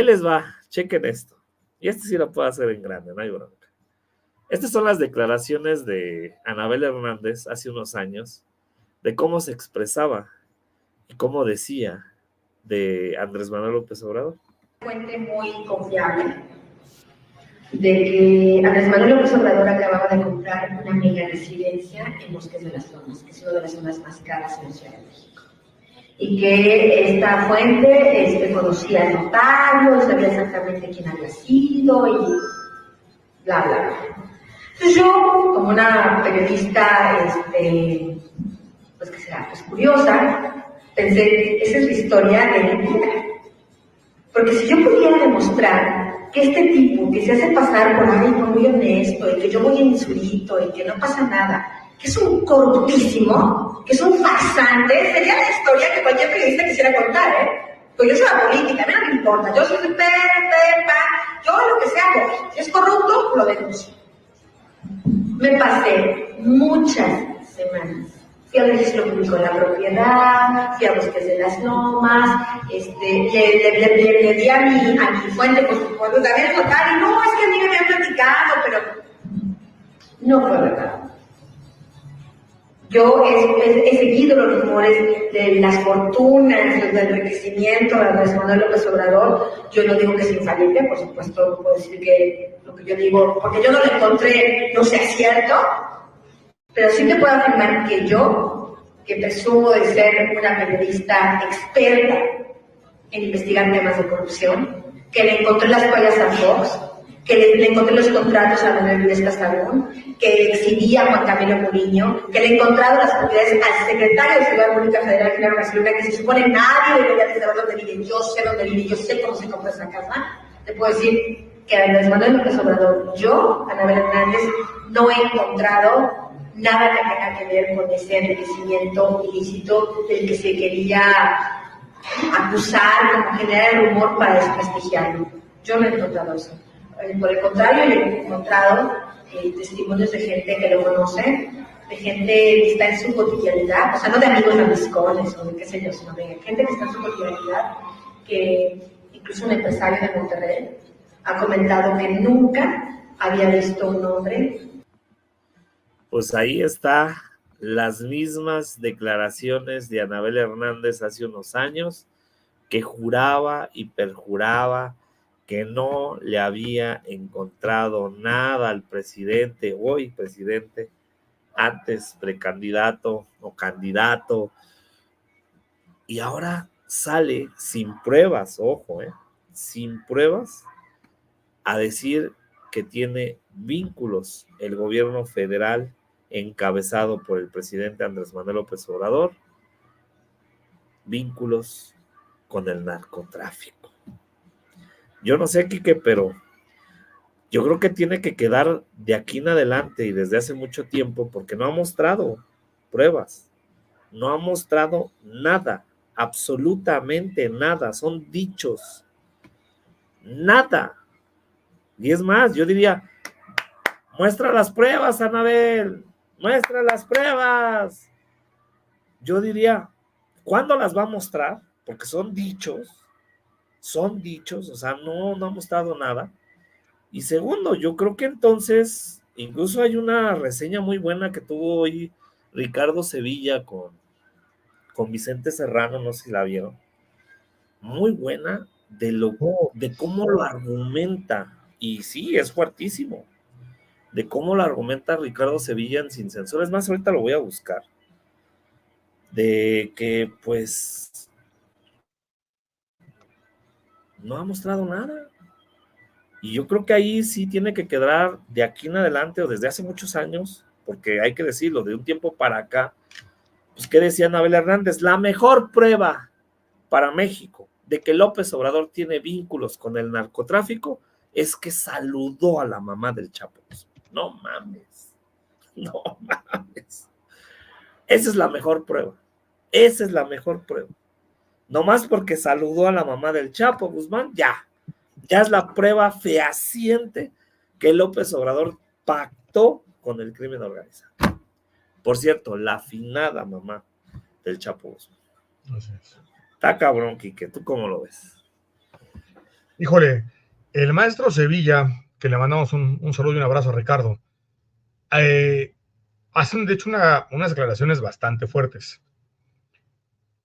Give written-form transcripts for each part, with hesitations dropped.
Ahí les va, chequen esto. Y este sí lo puedo hacer en grande, no hay bronca. Estas son las declaraciones de Anabel Hernández hace unos años, de cómo se expresaba y cómo decía de Andrés Manuel López Obrador. Fuente muy confiable de que Andrés Manuel López Obrador acababa de comprar una mega residencia en Bosques de las Lomas, que es una de las zonas más caras en la Ciudad de México. Y que esta fuente conocía al notario, sabía exactamente quién había sido y bla, bla, bla. Entonces yo, como una periodista, pues que será, pues curiosa, pensé, esa es la historia de mi vida. Porque si yo pudiera demostrar que este tipo que se hace pasar por alguien muy honesto y que yo voy en insulito y que no pasa nada, que es un corruptísimo, que es un farsante, sería la historia que cualquier periodista quisiera contar, ¿eh? Pues yo soy la política, a mí no me importa, yo soy yo lo que sea voy. Si es corrupto, lo denuncio. Me pasé muchas semanas. Fui al registro público de la propiedad, fui a Bosques de las Lomas, le di a mi fuente, pues, también notar, y no, es que a mí me habían platicado, pero no fue verdad. Yo he seguido los rumores de las fortunas, del enriquecimiento de Andrés Manuel López Obrador. Yo no digo que es infalible, por supuesto, puedo decir que lo que yo digo, porque yo no lo encontré, no sea cierto, pero sí te puedo afirmar que yo, que presumo de ser una periodista experta en investigar temas de corrupción, que le encontré las fallas a Fox, que le encontré los contratos a Manuel Luis Castabón, que exhibía a Juan Camilo Muriño, que le he encontrado las propiedades al secretario de Seguridad Pública Federal, Genaro García Luna, que se supone nadie debería de saber dónde vive. Yo sé dónde vive, yo sé cómo se compra esa casa. Te puedo decir que Andrés Manuel López Obrador, yo, Anabel Hernández, no he encontrado nada que tenga que ver con ese enriquecimiento ilícito del que se quería acusar, como generar el rumor para desprestigiarlo. Yo no he encontrado eso. Por el contrario, yo he encontrado testimonios de gente que lo conoce, de gente que está en su cotidianidad, o sea, no de amigos lambiscones o de qué sé yo, sino de gente que está en su cotidianidad, que incluso un empresario de Monterrey ha comentado que nunca había visto un hombre. Pues ahí está las mismas declaraciones de Anabel Hernández hace unos años, que juraba y perjuraba que no le había encontrado nada al presidente, hoy presidente, antes precandidato o candidato, y ahora sale sin pruebas, ojo, sin pruebas, a decir que tiene vínculos el gobierno federal encabezado por el presidente Andrés Manuel López Obrador, vínculos con el narcotráfico. Yo no sé, Quique, pero yo creo que tiene que quedar de aquí en adelante y desde hace mucho tiempo, porque no ha mostrado pruebas, no ha mostrado nada, absolutamente nada, son dichos, nada. Y es más, yo diría, muestra las pruebas, Anabel, muestra las pruebas. Yo diría, ¿cuándo las va a mostrar? Porque son dichos, o sea, no ha mostrado nada. Y segundo, yo creo que entonces, incluso hay una reseña muy buena que tuvo hoy Ricardo Sevilla con Vicente Serrano, no sé si la vieron, muy buena de cómo lo argumenta, y sí, es fuertísimo, de cómo lo argumenta Ricardo Sevilla en Sin Censura. Es más, ahorita lo voy a buscar, de que pues no ha mostrado nada. Y yo creo que ahí sí tiene que quedar de aquí en adelante o desde hace muchos años, porque hay que decirlo, de un tiempo para acá, pues ¿qué decía Anabel Hernández? La mejor prueba para México de que López Obrador tiene vínculos con el narcotráfico es que saludó a la mamá del Chapo. No mames, no mames. Esa es la mejor prueba, esa es la mejor prueba. Nomás porque saludó a la mamá del Chapo Guzmán, ya es la prueba fehaciente que López Obrador pactó con el crimen organizado. Por cierto, la afinada mamá del Chapo Guzmán. Está cabrón, Quique, ¿tú cómo lo ves? Híjole, el maestro Sevilla, que le mandamos un saludo y un abrazo a Ricardo, hacen de hecho unas declaraciones bastante fuertes,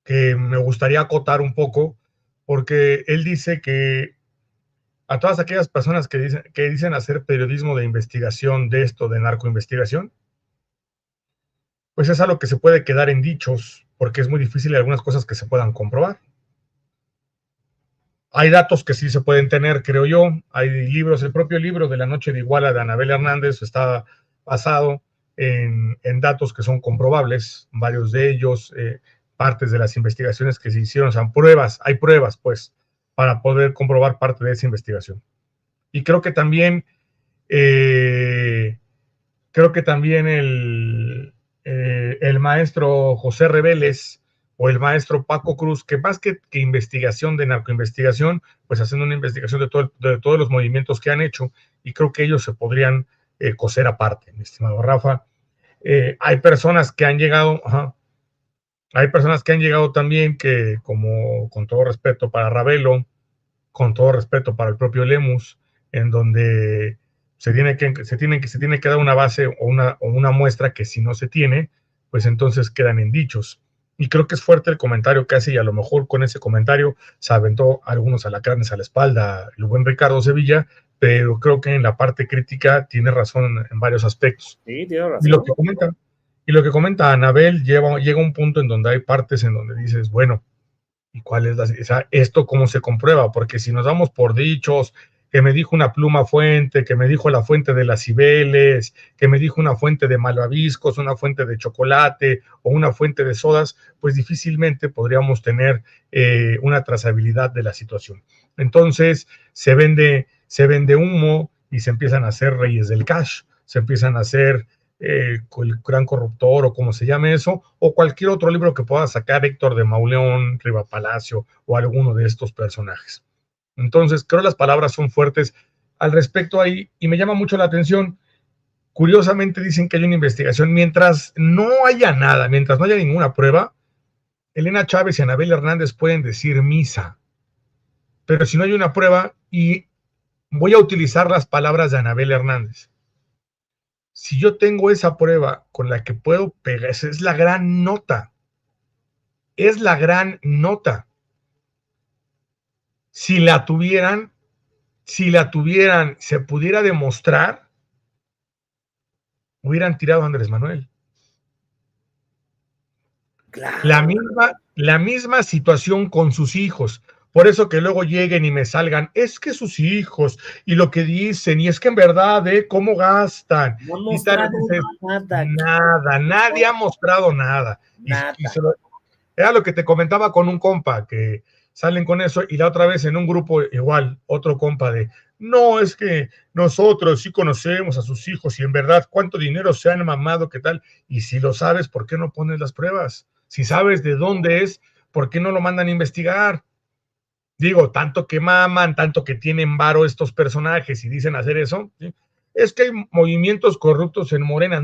que me gustaría acotar un poco, porque él dice que a todas aquellas personas que dicen hacer periodismo de investigación de esto, de narcoinvestigación, pues es algo que se puede quedar en dichos, porque es muy difícil algunas cosas que se puedan comprobar. Hay datos que sí se pueden tener, creo yo. Hay libros, el propio libro de La Noche de Iguala de Anabel Hernández está basado en datos que son comprobables, varios de ellos, partes de las investigaciones que se hicieron, o sea, hay pruebas, pues, para poder comprobar parte de esa investigación. Y creo que también el maestro José Reveles o el maestro Paco Cruz, que más que investigación de narcoinvestigación, pues haciendo una investigación de todos los movimientos que han hecho, y creo que ellos se podrían coser aparte, mi estimado Rafa. Hay personas que han llegado, hay personas que han llegado también que, como con todo respeto para Ravelo, con todo respeto para el propio Lemus, en donde se tiene que dar una base o una muestra que si no se tiene, pues entonces quedan en dichos. Y creo que es fuerte el comentario que hace, y a lo mejor con ese comentario se aventó algunos alacranes a la espalda el buen Ricardo Sevilla, pero creo que en la parte crítica tiene razón en varios aspectos. Sí, tiene razón. Y lo que comenta Anabel llega a un punto en donde hay partes en donde dices, bueno, ¿y cuál es esto cómo se comprueba? Porque si nos damos por dichos, que me dijo una pluma fuente, que me dijo la fuente de las Cibeles, que me dijo una fuente de malvaviscos, una fuente de chocolate o una fuente de sodas, pues difícilmente podríamos tener una trazabilidad de la situación. Entonces se vende humo y se empiezan a hacer reyes del cash, se empiezan a hacer el gran corruptor o como se llame eso, o cualquier otro libro que pueda sacar Héctor de Mauleón, Riva Palacio o alguno de estos personajes. Entonces, creo las palabras son fuertes al respecto ahí y me llama mucho la atención. Curiosamente dicen que hay una investigación. Mientras no haya nada, mientras no haya ninguna prueba, Elena Chávez y Anabel Hernández pueden decir misa. Pero si no hay una prueba, y voy a utilizar las palabras de Anabel Hernández, si yo tengo esa prueba con la que puedo pegar, esa es la gran nota. Es la gran nota. Si la tuvieran, se pudiera demostrar, hubieran tirado a Andrés Manuel. Claro. La misma situación con sus hijos. Por eso que luego lleguen y me salgan, es que sus hijos, y lo que dicen, y es que en verdad, cómo gastan. No mostraron nada, nadie ha mostrado nada. Era lo que te comentaba con un compa, que salen con eso, y la otra vez en un grupo igual, otro compa no, es que nosotros sí conocemos a sus hijos, y en verdad, cuánto dinero se han mamado, qué tal, y si lo sabes, ¿por qué no pones las pruebas? Si sabes de dónde es, ¿por qué no lo mandan a investigar? Digo, tanto que maman, tanto que tienen varo estos personajes y dicen hacer eso, ¿sí? Es que hay movimientos corruptos en Morena.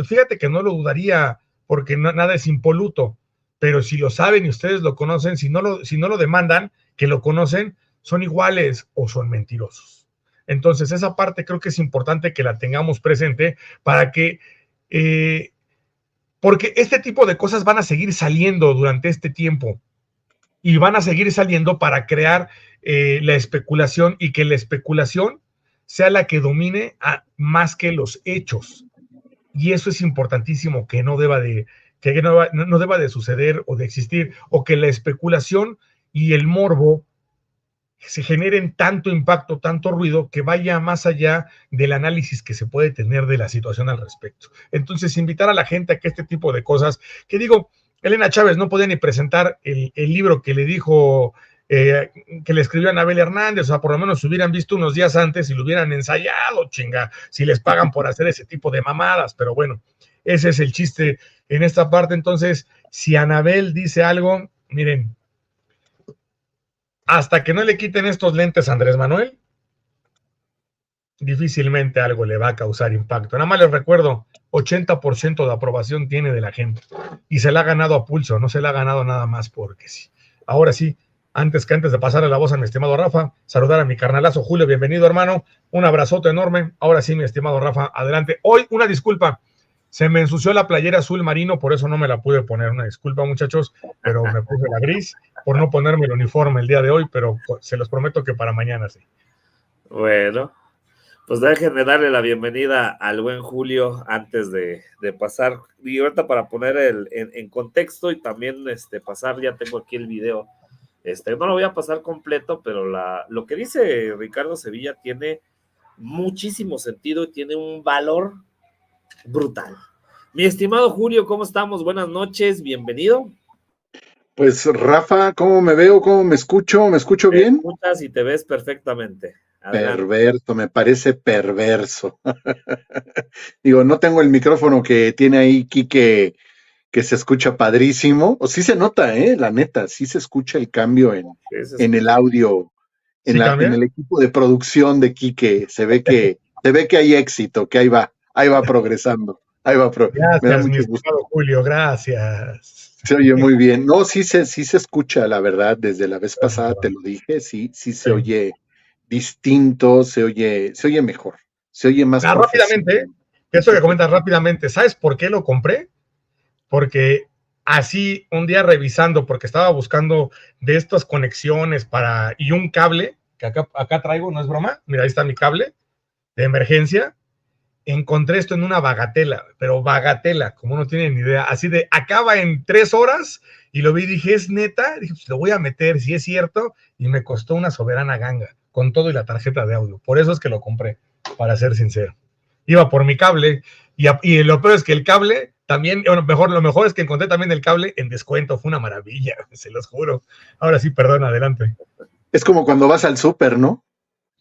Fíjate que no lo dudaría, porque nada es impoluto, pero si lo saben y ustedes lo conocen, si no lo demandan, que lo conocen, son iguales o son mentirosos. Entonces, esa parte creo que es importante que la tengamos presente para que, porque este tipo de cosas van a seguir saliendo durante este tiempo. Y van a seguir saliendo para crear la especulación, y que la especulación sea la que domine más que los hechos. Y eso es importantísimo, que no deba de suceder o de existir, o que la especulación y el morbo se generen tanto impacto, tanto ruido, que vaya más allá del análisis que se puede tener de la situación al respecto. Entonces, invitar a la gente a que este tipo de cosas, que digo, Elena Chávez no podía ni presentar el libro que le dijo, que le escribió a Anabel Hernández, o sea, por lo menos se hubieran visto unos días antes y lo hubieran ensayado, chinga, si les pagan por hacer ese tipo de mamadas, pero bueno, ese es el chiste en esta parte. Entonces, si Anabel dice algo, miren, hasta que no le quiten estos lentes a Andrés Manuel, difícilmente algo le va a causar impacto. Nada más les recuerdo, 80% de aprobación tiene de la gente, y se la ha ganado a pulso, no se la ha ganado nada más porque sí. Ahora sí, Antes de pasarle la voz a mi estimado Rafa, saludar a mi carnalazo Julio, bienvenido hermano, un abrazote enorme. Ahora sí, mi estimado Rafa, adelante. Hoy, una disculpa, se me ensució la playera azul marino, por eso no me la pude poner, una disculpa muchachos, pero me puse la gris por no ponerme el uniforme el día de hoy, pero se los prometo que para mañana sí. Bueno, pues déjenme darle la bienvenida al buen Julio antes de pasar, y ahorita para poner en contexto y también pasar, ya tengo aquí el video, no lo voy a pasar completo, pero lo que dice Ricardo Sevilla tiene muchísimo sentido y tiene un valor brutal. Mi estimado Julio, ¿cómo estamos? Buenas noches, bienvenido. Pues Rafa, ¿cómo me veo? ¿Cómo me escucho? ¿Me escucho Te bien? escuchas y te ves perfectamente. Adelante. Perverso, me parece perverso. Digo, no tengo el micrófono que tiene ahí Quique, que se escucha padrísimo. O sí se nota, la neta, sí se escucha el cambio en el audio, ¿Sí en el equipo de producción de Quique. Se ve que hay éxito, que ahí va progresando. Me da Gracias, mi mucho gusto. estimado Julio, gracias. Se oye muy bien. No, sí se escucha, la verdad, desde la vez pasada te lo dije, sí se oye distinto, se oye mejor, se oye más profesional. Rápidamente, eso que comentas rápidamente, ¿sabes por qué lo compré? Porque así un día revisando, porque estaba buscando de estas conexiones y un cable, que acá traigo, no es broma, mira, ahí está mi cable de emergencia, encontré esto en una bagatela, pero bagatela, como no tienen ni idea, así de acaba en 3 horas, y lo vi y dije, ¿es neta? Dije, pues lo voy a meter, si es cierto, y me costó una soberana ganga, con todo y la tarjeta de audio, por eso es que lo compré, para ser sincero. Iba por mi cable, y lo peor es que el cable también, bueno, lo mejor es que encontré también el cable en descuento, fue una maravilla, se los juro. Ahora sí, perdón, adelante. Es como cuando vas al súper, ¿no?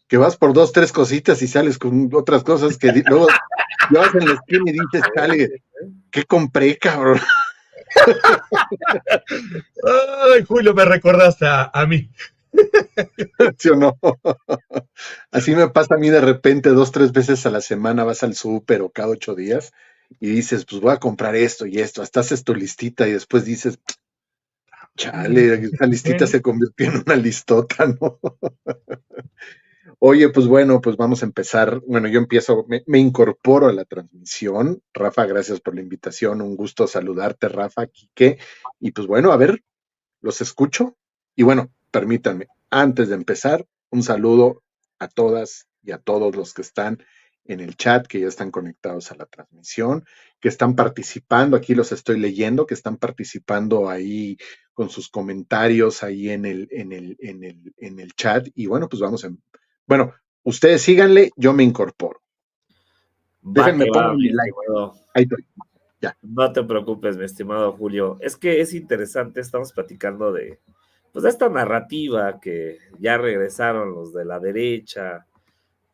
Que vas por 2, 3 cositas y sales con otras cosas que luego vas en la esquina y dices, chale, ¿qué compré, cabrón? Ay, Julio, me recordaste a mí. ¿Sí o no? Así me pasa a mí de repente 2, 3 veces a la semana vas al súper o cada 8 días y dices, pues voy a comprar esto y esto, hasta haces tu listita y después dices, chale, esa listita se convirtió en una listota, ¿no? Oye, pues bueno, pues vamos a empezar. Bueno, yo empiezo, me incorporo a la transmisión. Rafa, gracias por la invitación. Un gusto saludarte, Rafa, Quique. Y pues bueno, a ver, los escucho. Y bueno, permítanme, antes de empezar, un saludo a todas y a todos los que están en el chat, que ya están conectados a la transmisión, que están participando, aquí los estoy leyendo, que están participando ahí con sus comentarios ahí en el chat. Y bueno, pues bueno, ustedes síganle, yo me incorporo. Déjenme poner mi like. Ahí estoy. Ya. No te preocupes, mi estimado Julio. Es que es interesante, estamos platicando de esta narrativa que ya regresaron los de la derecha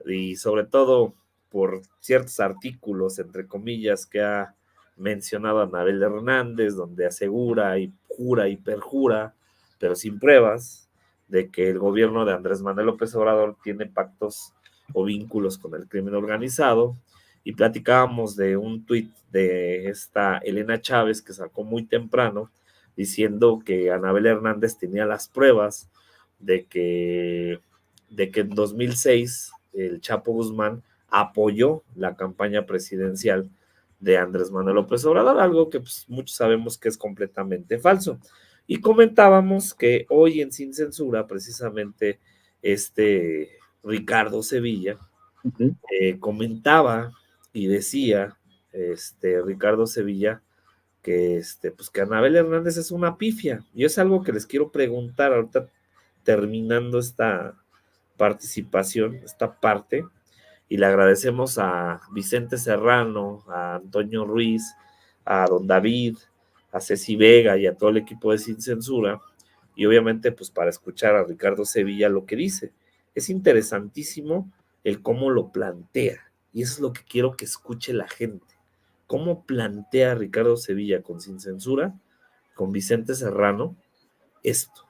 y sobre todo por ciertos artículos, entre comillas, que ha mencionado Anabel Hernández, donde asegura y jura y perjura, pero sin pruebas, de que el gobierno de Andrés Manuel López Obrador tiene pactos o vínculos con el crimen organizado. Y platicábamos de un tuit de esta Elena Chávez que sacó muy temprano diciendo que Anabel Hernández tenía las pruebas de que en 2006 el Chapo Guzmán apoyó la campaña presidencial de Andrés Manuel López Obrador, algo que pues, muchos sabemos que es completamente falso. Y comentábamos que hoy en Sin Censura, precisamente Ricardo Sevilla comentaba y decía Ricardo Sevilla que pues que Anabel Hernández es una pifia, y es algo que les quiero preguntar ahorita terminando esta participación, esta parte, y le agradecemos a Vicente Serrano, a Antonio Ruiz, a don David, a Ceci Vega y a todo el equipo de Sin Censura, y obviamente pues para escuchar a Ricardo Sevilla lo que dice. Es interesantísimo el cómo lo plantea, y eso es lo que quiero que escuche la gente. ¿Cómo plantea Ricardo Sevilla con Sin Censura, con Vicente Serrano, esto?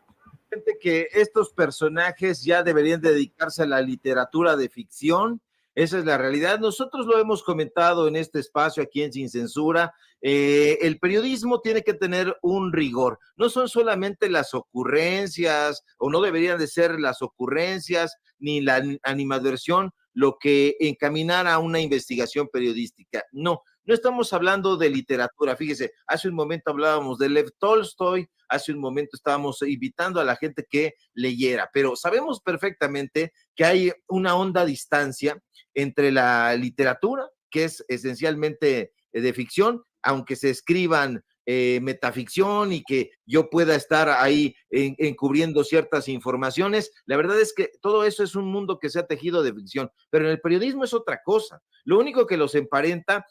Que estos personajes ya deberían dedicarse a la literatura de ficción. Esa es la realidad. Nosotros lo hemos comentado en este espacio aquí en Sin Censura. El periodismo tiene que tener un rigor. No son solamente las ocurrencias, o no deberían de ser las ocurrencias, ni la animadversión, lo que encaminara a una investigación periodística. No, no estamos hablando de literatura. Fíjese, hace un momento hablábamos de Lev Tolstoy, hace un momento estábamos invitando a la gente que leyera, pero sabemos perfectamente que hay una honda distancia entre la literatura, que es esencialmente de ficción, aunque se escriban metaficción y que yo pueda estar ahí encubriendo ciertas informaciones. La verdad es que todo eso es un mundo que se ha tejido de ficción, pero en el periodismo es otra cosa. Lo único que los emparenta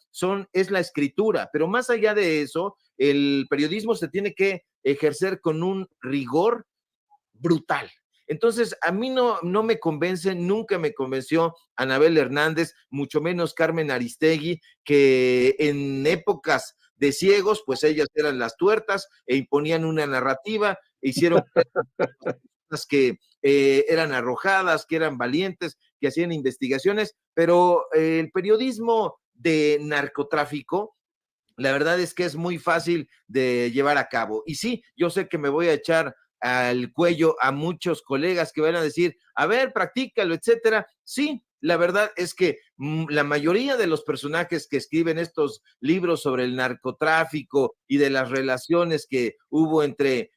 es la escritura, pero más allá de eso, el periodismo se tiene que ejercer con un rigor brutal. Entonces, a mí no me convence, nunca me convenció Anabel Hernández, mucho menos Carmen Aristegui, que en épocas de ciegos, pues ellas eran las tuertas e imponían una narrativa, hicieron que eran arrojadas, que eran valientes, que hacían investigaciones, pero el periodismo de narcotráfico, la verdad es que es muy fácil de llevar a cabo. Y sí, yo sé que me voy a echar al cuello a muchos colegas que van a decir, a ver, practícalo, etcétera. Sí, la verdad es que la mayoría de los personajes que escriben estos libros sobre el narcotráfico y de las relaciones que hubo entre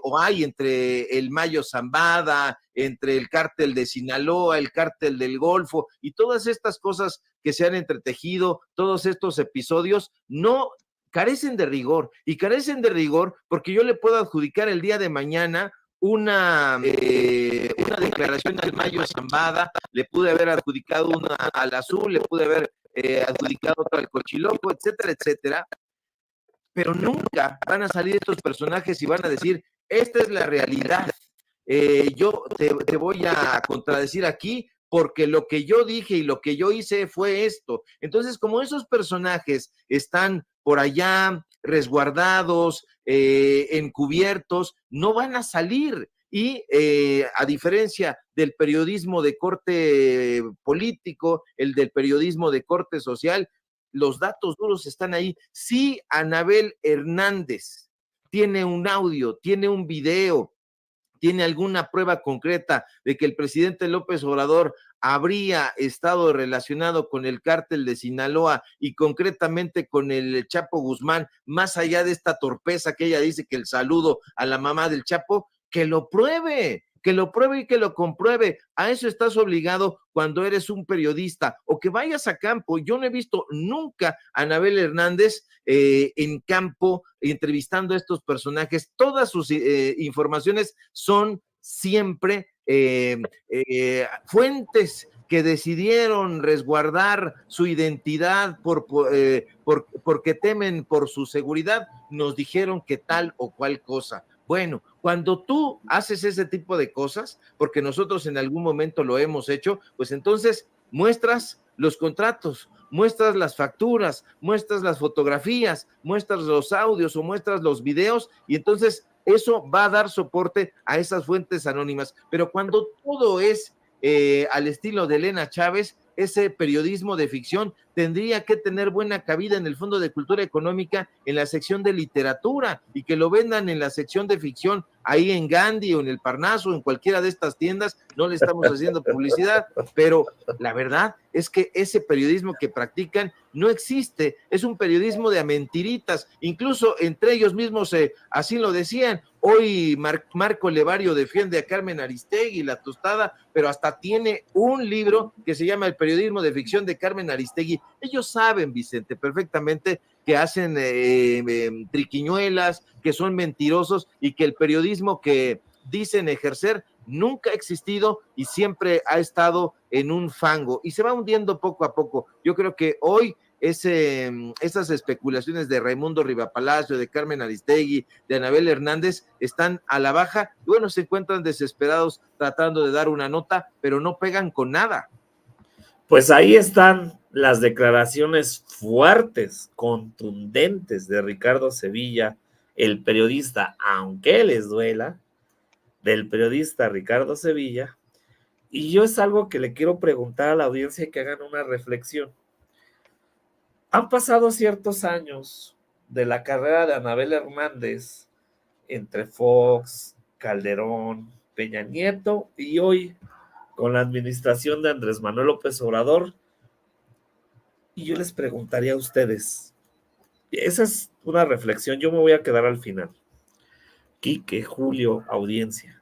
o hay entre el Mayo Zambada, entre el cártel de Sinaloa, el cártel del Golfo y todas estas cosas que se han entretejido, todos estos episodios, no carecen de rigor, y carecen de rigor porque yo le puedo adjudicar el día de mañana una declaración al Mayo Zambada, le pude haber adjudicado una al Azul, le pude haber adjudicado otra al Cochiloco, etcétera, etcétera, pero nunca van a salir estos personajes y van a decir, esta es la realidad. Yo te voy a contradecir aquí porque lo que yo dije y lo que yo hice fue esto. Entonces, como esos personajes están por allá resguardados, encubiertos, no van a salir. Y a diferencia del periodismo de corte político, el del periodismo de corte social, los datos duros están ahí. Si Anabel Hernández tiene un audio, tiene un video, tiene alguna prueba concreta de que el presidente López Obrador habría estado relacionado con el cártel de Sinaloa y concretamente con el Chapo Guzmán, más allá de esta torpeza que ella dice que el saludo a la mamá del Chapo, que lo pruebe y que lo compruebe. A eso estás obligado cuando eres un periodista o que vayas a campo. Yo no he visto nunca a Anabel Hernández en campo entrevistando a estos personajes. Todas sus informaciones son siempre fuentes que decidieron resguardar su identidad porque temen por su seguridad, nos dijeron que tal o cual cosa. Bueno, cuando tú haces ese tipo de cosas, porque nosotros en algún momento lo hemos hecho, pues entonces muestras los contratos, muestras las facturas, muestras las fotografías, muestras los audios o muestras los videos y entonces eso va a dar soporte a esas fuentes anónimas. Pero cuando todo es al estilo de Elena Chávez, ese periodismo de ficción tendría que tener buena cabida en el Fondo de Cultura Económica en la sección de literatura y que lo vendan en la sección de ficción ahí en Gandhi o en el Parnaso o en cualquiera de estas tiendas. No le estamos haciendo publicidad, pero la verdad es que ese periodismo que practican no existe, es un periodismo de mentiritas, incluso entre ellos mismos así lo decían. Hoy Marco Levario defiende a Carmen Aristegui, La Tostada, pero hasta tiene un libro que se llama El periodismo de ficción de Carmen Aristegui. Ellos saben, Vicente, perfectamente que hacen triquiñuelas, que son mentirosos y que el periodismo que dicen ejercer nunca ha existido y siempre ha estado en un fango y se va hundiendo poco a poco. Yo creo que hoy esas especulaciones de Raimundo Rivapalacio, de Carmen Aristegui, de Anabel Hernández están a la baja y bueno, se encuentran desesperados tratando de dar una nota, pero no pegan con nada. Pues ahí están las declaraciones fuertes, contundentes de Ricardo Sevilla, el periodista, aunque les duela, del periodista Ricardo Sevilla, Y yo es algo que le quiero preguntar a la audiencia y que hagan una reflexión. Han pasado ciertos años de la carrera de Anabel Hernández entre Fox, Calderón, Peña Nieto y hoy con la administración de Andrés Manuel López Obrador. Y yo les preguntaría a ustedes, esa es una reflexión, yo me voy a quedar al final. Quique, Julio, audiencia,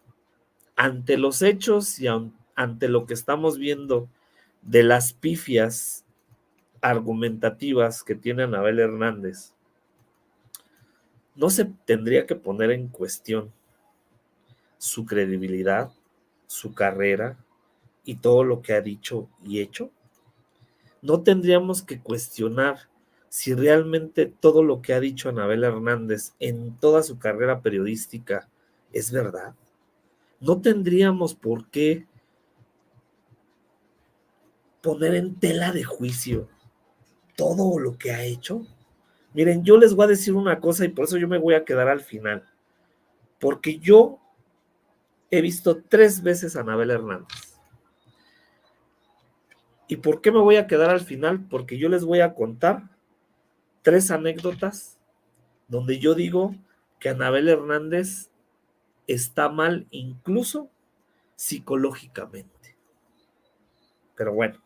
ante los hechos y ante lo que estamos viendo de las pifias argumentativas que tiene Anabel Hernández, ¿no se tendría que poner en cuestión su credibilidad, su carrera y todo lo que ha dicho y hecho? ¿No tendríamos que cuestionar si realmente todo lo que ha dicho Anabel Hernández en toda su carrera periodística es verdad? ¿No tendríamos por qué poner en tela de juicio todo lo que ha hecho? Miren, yo les voy a decir una cosa y por eso yo me voy a quedar al final. Porque yo he visto 3 veces a Anabel Hernández. ¿Y por qué me voy a quedar al final? Porque yo les voy a contar 3 anécdotas donde yo digo que Anabel Hernández está mal incluso psicológicamente. Pero bueno,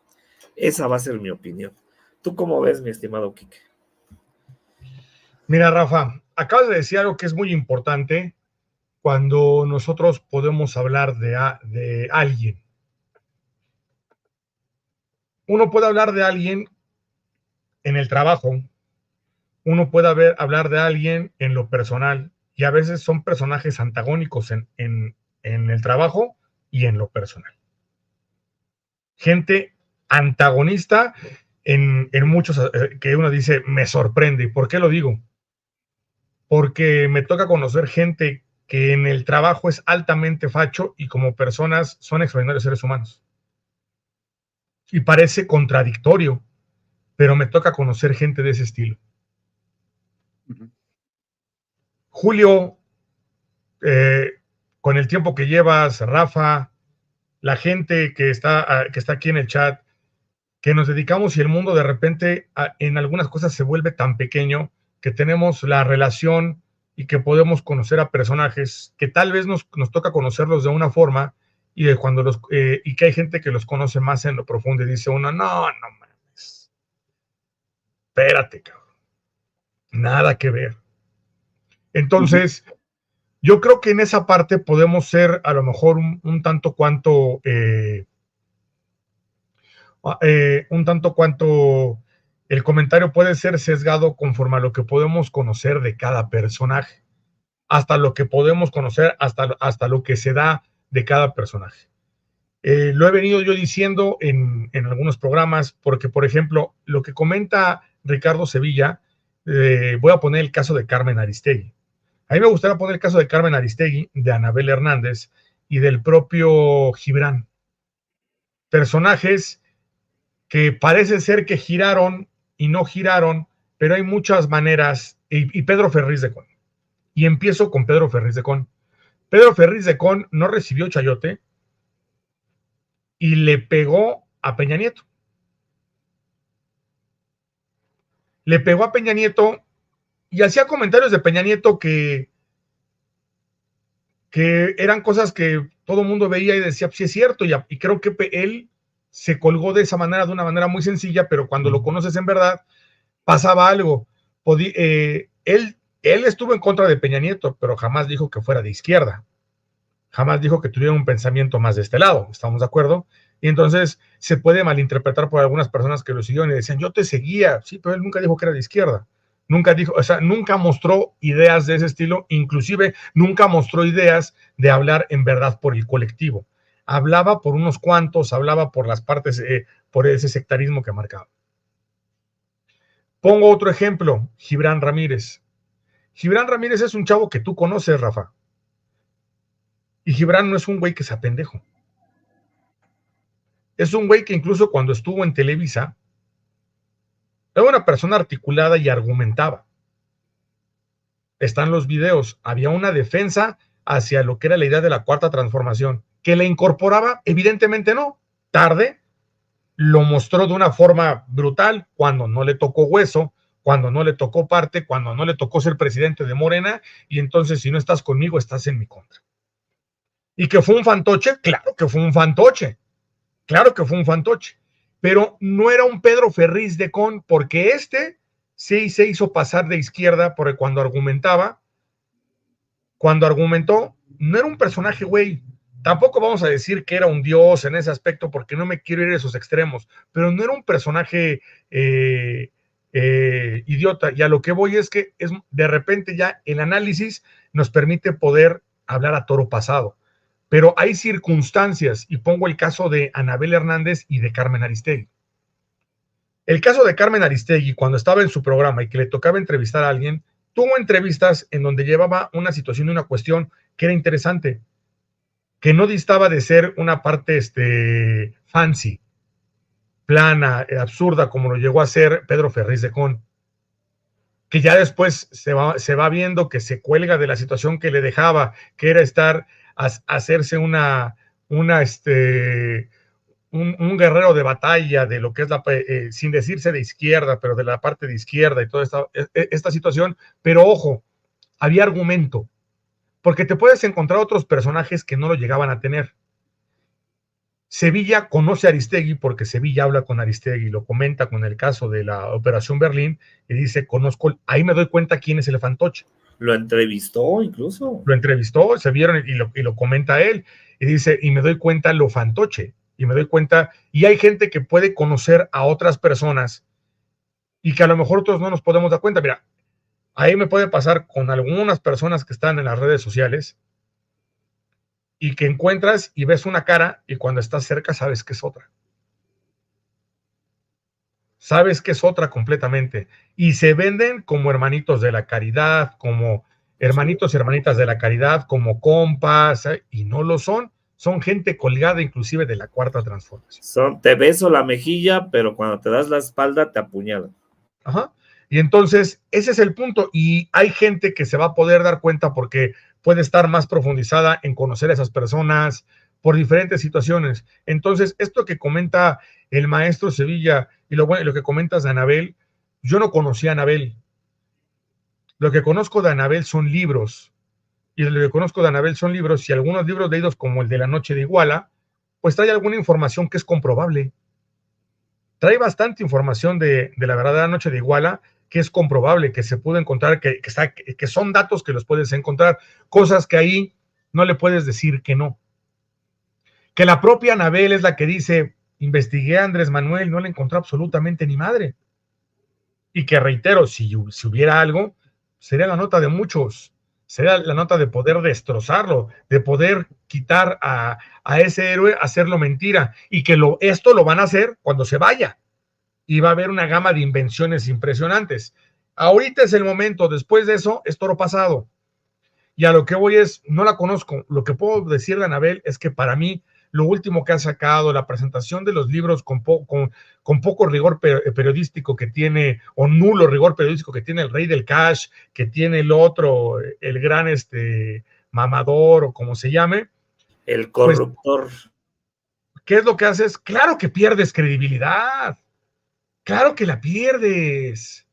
esa va a ser mi opinión. ¿Tú cómo ves, mi estimado Quique? Mira, Rafa, acabas de decir algo que es muy importante cuando nosotros podemos hablar de alguien. Uno puede hablar de alguien en el trabajo, uno puede hablar de alguien en lo personal, y a veces son personajes antagónicos en el trabajo y en lo personal. Gente antagonista en muchos, que uno dice, me sorprende. ¿Por qué lo digo? Porque me toca conocer gente que en el trabajo es altamente facho y como personas son extraordinarios seres humanos. Y parece contradictorio, pero me toca conocer gente de ese estilo. Uh-huh. Julio, con el tiempo que llevas, Rafa, la gente que está aquí en el chat, que nos dedicamos y el mundo de repente en algunas cosas se vuelve tan pequeño que tenemos la relación y que podemos conocer a personajes que tal vez nos toca conocerlos de una forma y de cuando y que hay gente que los conoce más en lo profundo y dice uno, no mames, espérate, cabrón, nada que ver. Entonces, yo creo que en esa parte podemos ser a lo mejor un tanto cuanto el comentario puede ser sesgado conforme a lo que podemos conocer de cada personaje, hasta lo que podemos conocer, hasta lo que se da de cada personaje. Lo he venido yo diciendo en algunos programas, porque, por ejemplo, lo que comenta Ricardo Sevilla, voy a poner el caso de Carmen Aristegui. A mí me gustaría poner el caso de Carmen Aristegui, de Anabel Hernández y del propio Gibran. Personajes que parece ser que giraron y no giraron, pero hay muchas maneras, y Pedro Ferriz de Con. Y empiezo con Pedro Ferriz de Con. Pedro Ferriz de Con no recibió chayote y le pegó a Peña Nieto. Le pegó a Peña Nieto y hacía comentarios de Peña Nieto que eran cosas que todo el mundo veía y decía, sí es cierto, y creo que él se colgó de esa manera, de una manera muy sencilla, pero cuando lo conoces en verdad, pasaba algo. Él estuvo en contra de Peña Nieto, pero jamás dijo que fuera de izquierda. Jamás dijo que tuviera un pensamiento más de este lado, ¿estamos de acuerdo? Y entonces se puede malinterpretar por algunas personas que lo siguieron y decían, yo te seguía, sí, pero él nunca dijo que era de izquierda. Nunca dijo, o sea, nunca mostró ideas de ese estilo, inclusive nunca mostró ideas de hablar en verdad por el colectivo. Hablaba por unos cuantos, hablaba por las partes, por ese sectarismo que marcaba. Pongo otro ejemplo, Gibran Ramírez. Gibran Ramírez es un chavo que tú conoces, Rafa. Y Gibran no es un güey que sea pendejo. Es un güey que incluso cuando estuvo en Televisa, era una persona articulada y argumentaba. Están los videos. Había una defensa hacia lo que era la idea de la cuarta transformación. ¿Que la incorporaba? Evidentemente no. Tarde lo mostró de una forma brutal cuando no le tocó hueso, cuando no le tocó parte, cuando no le tocó ser presidente de Morena, y entonces si no estás conmigo, estás en mi contra. ¿Y que fue un fantoche? Claro que fue un fantoche, claro que fue un fantoche, pero no era un Pedro Ferriz de Con, porque sí se hizo pasar de izquierda, porque cuando argumentó, no era un personaje güey. Tampoco vamos a decir que era un dios en ese aspecto, porque no me quiero ir a esos extremos, pero no era un personaje idiota. Y a lo que voy es que de repente ya el análisis nos permite poder hablar a toro pasado. Pero hay circunstancias, y pongo el caso de Anabel Hernández y de Carmen Aristegui. El caso de Carmen Aristegui, cuando estaba en su programa y que le tocaba entrevistar a alguien, tuvo entrevistas en donde llevaba una situación y una cuestión que era interesante, que no distaba de ser una parte fancy, plana, absurda, como lo llegó a ser Pedro Ferriz de Con, que ya después se va viendo que se cuelga de la situación que le dejaba, que era hacerse un guerrero de batalla de lo que es sin decirse de izquierda, pero de la parte de izquierda y toda esta situación. Pero ojo, había argumento, porque te puedes encontrar otros personajes que no lo llegaban a tener. Sevilla conoce a Aristegui porque Sevilla habla con Aristegui, lo comenta con el caso de la Operación Berlín y dice, ahí me doy cuenta quién es el fantoche. Lo entrevistó incluso. Lo entrevistó, se vieron y lo comenta él y dice, y me doy cuenta lo fantoche, y me doy cuenta, y hay gente que puede conocer a otras personas y que a lo mejor otros no nos podemos dar cuenta. Mira, ahí me puede pasar con algunas personas que están en las redes sociales y que encuentras y ves una cara y cuando estás cerca sabes que es otra. Sabes que es otra completamente. Y se venden como hermanitos de la caridad, como hermanitos y hermanitas de la caridad, como compas, y no lo son. Son gente colgada inclusive de la cuarta transformación. Te beso la mejilla, pero cuando te das la espalda te apuñalan. Ajá. Y entonces, ese es el punto. Y hay gente que se va a poder dar cuenta porque puede estar más profundizada en conocer a esas personas por diferentes situaciones. Entonces, esto que comenta el maestro Sevilla y lo que comentas de Anabel, yo no conocía a Anabel. Lo que conozco de Anabel son libros. Y lo que conozco de Anabel son libros, y algunos libros leídos como el de La Noche de Iguala, pues trae alguna información que es comprobable. Trae bastante información de la verdadera Noche de Iguala, que es comprobable, que se pudo encontrar, que son datos que los puedes encontrar, cosas que ahí no le puedes decir que no. Que la propia Anabel es la que dice, investigué a Andrés Manuel, no le encontré absolutamente ni madre. Y que reitero, si hubiera algo, sería la nota de muchos, sería la nota de poder destrozarlo, de poder quitar a ese héroe, hacerlo mentira, y que esto lo van a hacer cuando se vaya. Y va a haber una gama de invenciones impresionantes. Ahorita es el momento, después de eso es toro pasado. Y a lo que voy es, no la conozco. Lo que puedo decir de Anabel es que para mí, lo último que ha sacado, la presentación de los libros con poco rigor periodístico que tiene, o nulo rigor periodístico que tiene el Rey del Cash, que tiene el otro, el gran mamador, o como se llame. El corruptor. Pues, ¿qué es lo que haces? Claro que pierdes credibilidad. Claro que la pierdes.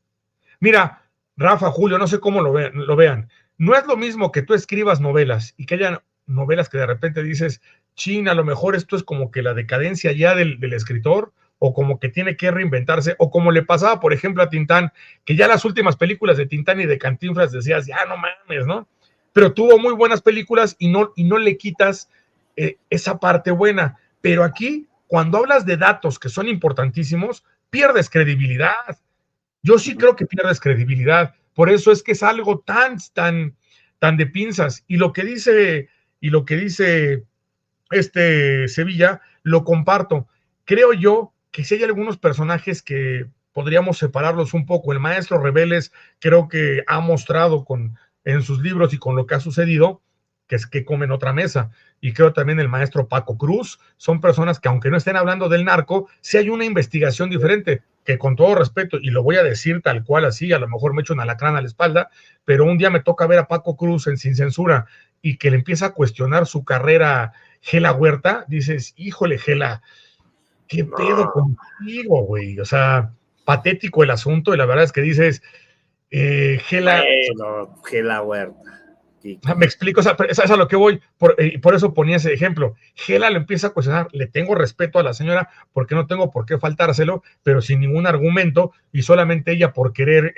Mira, Rafa, Julio, no sé cómo lo vean. No es lo mismo que tú escribas novelas y que haya novelas que de repente dices, China, a lo mejor esto es como que la decadencia ya del escritor, o como que tiene que reinventarse, o como le pasaba, por ejemplo, a Tintán, que ya las últimas películas de Tintán y de Cantinflas decías, ya no mames, ¿no? Pero tuvo muy buenas películas y no le quitas esa parte buena. Pero aquí, cuando hablas de datos que son importantísimos, pierdes credibilidad. Yo sí creo que pierdes credibilidad. Por eso es que es algo tan de pinzas. Y lo que dice Sevilla, lo comparto. Creo yo que si hay algunos personajes que podríamos separarlos un poco. El maestro Rebeles creo que ha mostrado en sus libros y con lo que ha sucedido, que es que comen otra mesa. Y creo también el maestro Paco Cruz, son personas que aunque no estén hablando del narco, sí hay una investigación diferente, que con todo respeto, y lo voy a decir tal cual así, a lo mejor me echo un alacrán a la espalda, pero un día me toca ver a Paco Cruz en Sin Censura y que le empieza a cuestionar su carrera Gela Huerta, dices, híjole, Gela, ¿qué pedo contigo, güey? O sea, patético el asunto, y la verdad es que dices, Gela, Bueno, Gela Huerta. me explico, o sea, es a lo que voy, por eso ponía ese ejemplo. Gela lo empieza a cuestionar, le tengo respeto a la señora porque no tengo por qué faltárselo, pero sin ningún argumento, y solamente ella por querer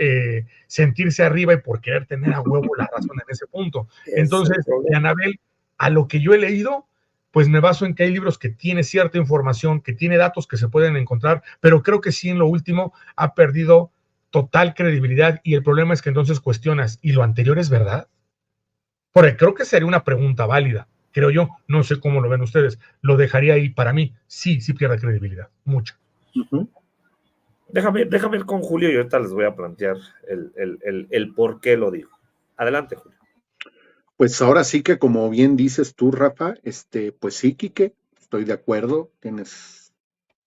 sentirse arriba y por querer tener a huevo la razón en ese punto. Es el Entonces, de problema. Anabel, a lo que yo he leído, pues me baso en que hay libros que tiene cierta información, que tiene datos que se pueden encontrar, pero creo que sí en lo último ha perdido total credibilidad, y el problema es que entonces cuestionas, ¿y lo anterior es verdad? Porque creo que sería una pregunta válida, creo yo, no sé cómo lo ven ustedes, lo dejaría ahí para mí, sí pierde credibilidad, mucha. Déjame ir con Julio y ahorita les voy a plantear el por qué lo digo. Adelante, Julio. Pues ahora sí que como bien dices tú, Rafa, pues sí, Quique, estoy de acuerdo,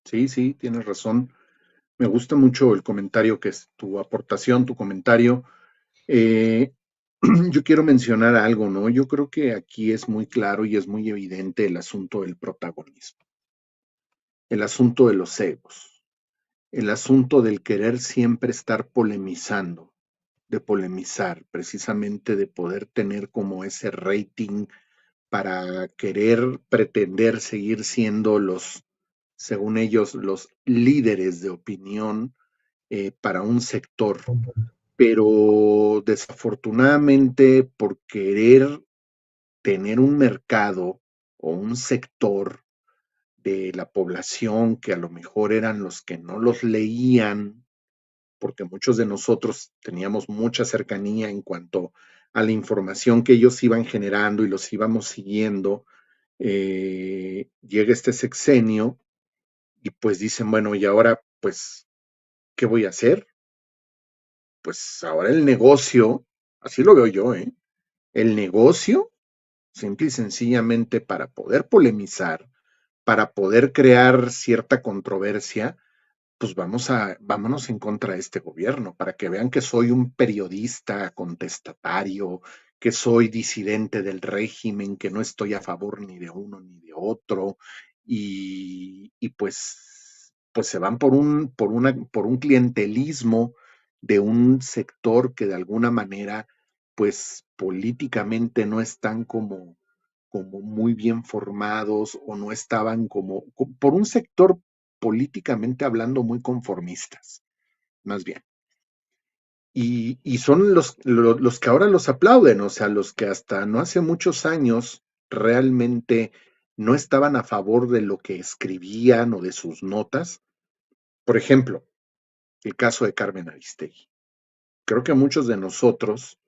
sí, tienes razón. Me gusta mucho el comentario que es tu aportación, tu comentario. Yo quiero mencionar algo, ¿no? Yo creo que aquí es muy claro y es muy evidente el asunto del protagonismo, el asunto de los egos, el asunto del querer siempre estar polemizando, de polemizar, precisamente de poder tener como ese rating para querer pretender seguir siendo según ellos, los líderes de opinión para un sector, pero desafortunadamente por querer tener un mercado o un sector de la población que a lo mejor eran los que no los leían, porque muchos de nosotros teníamos mucha cercanía en cuanto a la información que ellos iban generando y los íbamos siguiendo, llega este sexenio y pues dicen, bueno, y ahora pues, ¿qué voy a hacer? Pues ahora el negocio, así lo veo yo, el negocio, simple y sencillamente para poder polemizar, para poder crear cierta controversia, pues vámonos en contra de este gobierno, para que vean que soy un periodista contestatario, que soy disidente del régimen, que no estoy a favor ni de uno ni de otro, y pues se van por un clientelismo de un sector que de alguna manera, pues políticamente no están como muy bien formados o no estaban por un sector políticamente hablando muy conformistas, más bien. Y son los que ahora los aplauden, o sea, los que hasta no hace muchos años realmente no estaban a favor de lo que escribían o de sus notas. Por ejemplo, el caso de Carmen Aristegui. Creo que muchos de nosotros,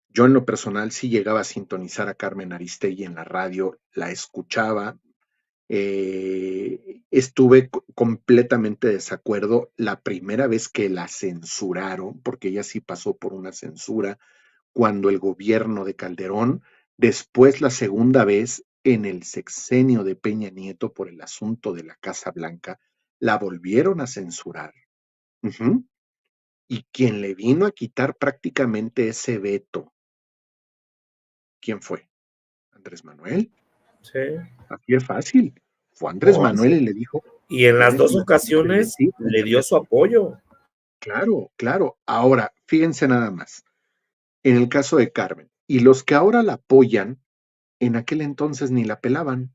yo en lo personal sí llegaba a sintonizar a Carmen Aristegui en la radio, la escuchaba, estuve completamente de desacuerdo la primera vez que la censuraron, porque ella sí pasó por una censura cuando el gobierno de Calderón, después la segunda vez en el sexenio de Peña Nieto por el asunto de la Casa Blanca, la volvieron a censurar. Y quien le vino a quitar prácticamente ese veto, ¿quién fue? ¿Andrés Manuel? Sí. Así es fácil. Fue Andrés No, Manuel y le dijo, y en las tienes dos una chance de ocasiones decir. le dio su apoyo. Claro. Ahora, fíjense nada más. En el caso de Carmen, y los que ahora la apoyan, en aquel entonces ni la pelaban.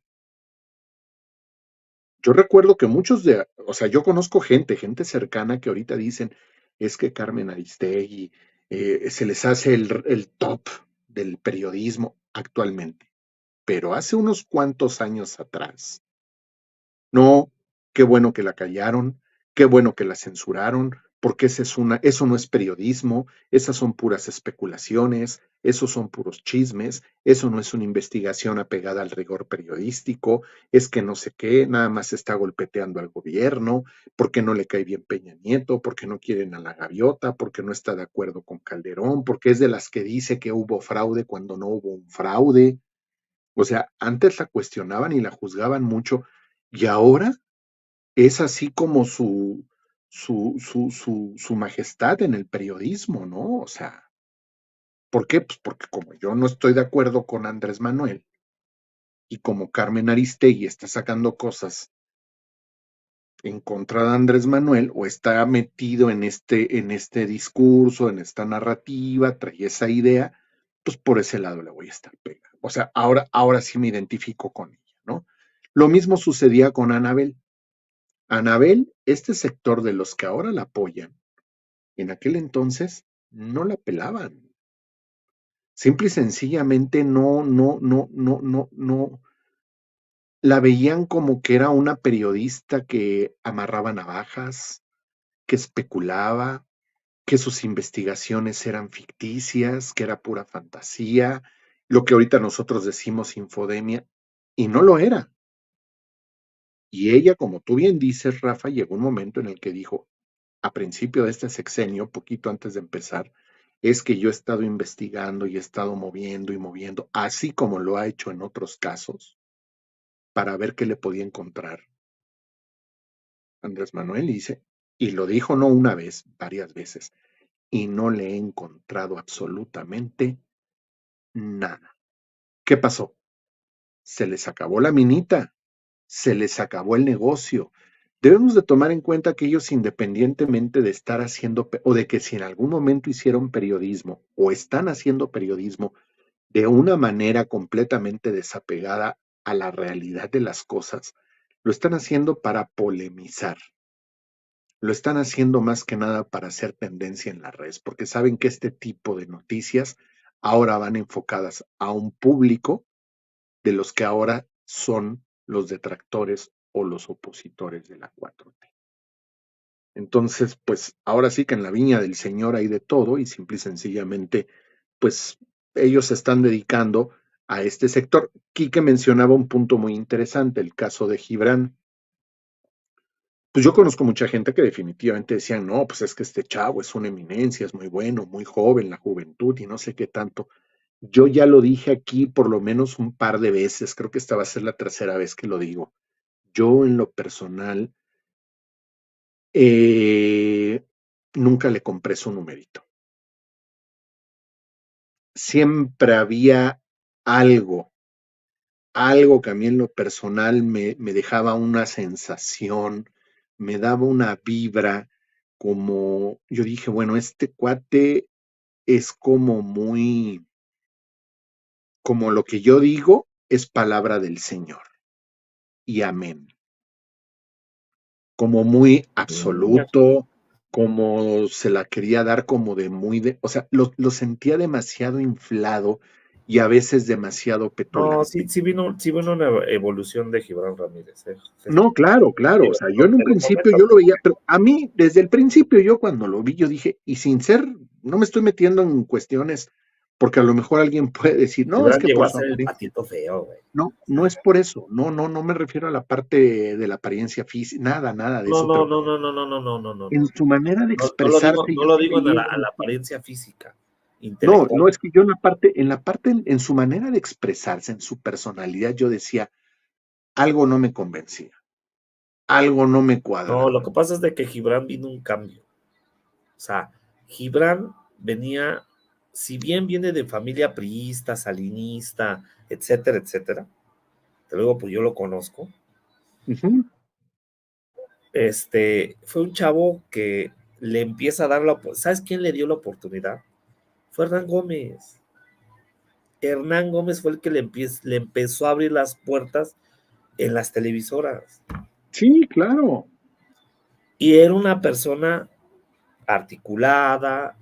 Yo recuerdo que o sea, yo conozco gente cercana que ahorita dicen, es que Carmen Aristegui se les hace el top del periodismo actualmente. Pero hace unos cuantos años atrás, no, qué bueno que la callaron, qué bueno que la censuraron, porque eso no es periodismo, esas son puras especulaciones, esos son puros chismes, eso no es una investigación apegada al rigor periodístico, es que no sé qué, nada más está golpeteando al gobierno, porque no le cae bien Peña Nieto, porque no quieren a la gaviota, porque no está de acuerdo con Calderón, porque es de las que dice que hubo fraude cuando no hubo un fraude. O sea, antes la cuestionaban y la juzgaban mucho, y ahora es así como su majestad en el periodismo, ¿no? O sea, ¿por qué? Pues porque como yo no estoy de acuerdo con Andrés Manuel y como Carmen Aristegui está sacando cosas en contra de Andrés Manuel o está metido en este discurso, en esta narrativa, trae esa idea, pues por ese lado le voy a estar pegando. O sea, ahora sí me identifico con ella, ¿no? Lo mismo sucedía con Anabel. Anabel, este sector de los que ahora la apoyan, en aquel entonces no la pelaban. Simple y sencillamente no la veían como que era una periodista que amarraba navajas, que especulaba, que sus investigaciones eran ficticias, que era pura fantasía, lo que ahorita nosotros decimos infodemia, y no lo era. Y ella, como tú bien dices, Rafa, llegó un momento en el que dijo, a principio de este sexenio, poquito antes de empezar, es que yo he estado investigando y he estado moviendo y moviendo, así como lo ha hecho en otros casos, para ver qué le podía encontrar Andrés Manuel, dice, y lo dijo no una vez, varias veces, y no le he encontrado absolutamente nada. ¿Qué pasó? Se les acabó la minita, se les acabó el negocio. Debemos de tomar en cuenta que ellos, independientemente de estar haciendo, o de que si en algún momento hicieron periodismo o están haciendo periodismo de una manera completamente desapegada a la realidad de las cosas, lo están haciendo para polemizar. Lo están haciendo más que nada para hacer tendencia en las redes, porque saben que este tipo de noticias ahora van enfocadas a un público de los que ahora son los detractores o los opositores de la 4T. Entonces, pues ahora sí que en la viña del Señor hay de todo y simple y sencillamente, pues ellos se están dedicando a este sector. Quique mencionaba un punto muy interesante, el caso de Gibran. Pues yo conozco mucha gente que definitivamente decían, no, pues es que este chavo es una eminencia, es muy bueno, muy joven, la juventud y no sé qué tanto. Yo ya lo dije aquí por lo menos un par de veces, creo que esta va a ser la tercera vez que lo digo. Yo en lo personal nunca le compré su numerito. Siempre había algo que a mí en lo personal me dejaba una sensación, me daba una vibra, como yo dije, bueno, este cuate es como muy, como lo que yo digo es palabra del Señor y amén. Como muy absoluto, como se la quería dar como de muy, o sea, lo sentía demasiado inflado y a veces demasiado No, petulante. sí vino una evolución de Gibran Ramírez. No, claro, o sea, yo en un Te lo principio prometo. yo lo veía, pero a mí, desde el principio, yo cuando lo vi, yo dije, y sin ser, no me estoy metiendo en cuestiones, porque a lo mejor alguien puede decir, no, es Gibran que llegó por a su ser el apariencia. patito feo, güey. No, no es por eso, no me refiero a la parte de la apariencia física, nada de eso, pero No. en su manera de No lo digo, expresarse, no yo lo sí digo veía, a la apariencia física, no, intelectual. es que yo en su manera de expresarse, en su personalidad, yo decía, algo no me convencía, algo no me No, cuadraba. lo que pasa es de que Gibran vino un cambio. O sea, Gibran venía, si bien viene de familia priista, salinista, etcétera, te lo digo, pues yo lo conozco. Uh-huh. Fue un chavo que le empieza a dar la oportunidad. ¿Sabes quién le dio la oportunidad? Fue Hernán Gómez. Hernán Gómez fue el que le empezó a abrir las puertas en las televisoras. Sí, claro. Y era una persona articulada,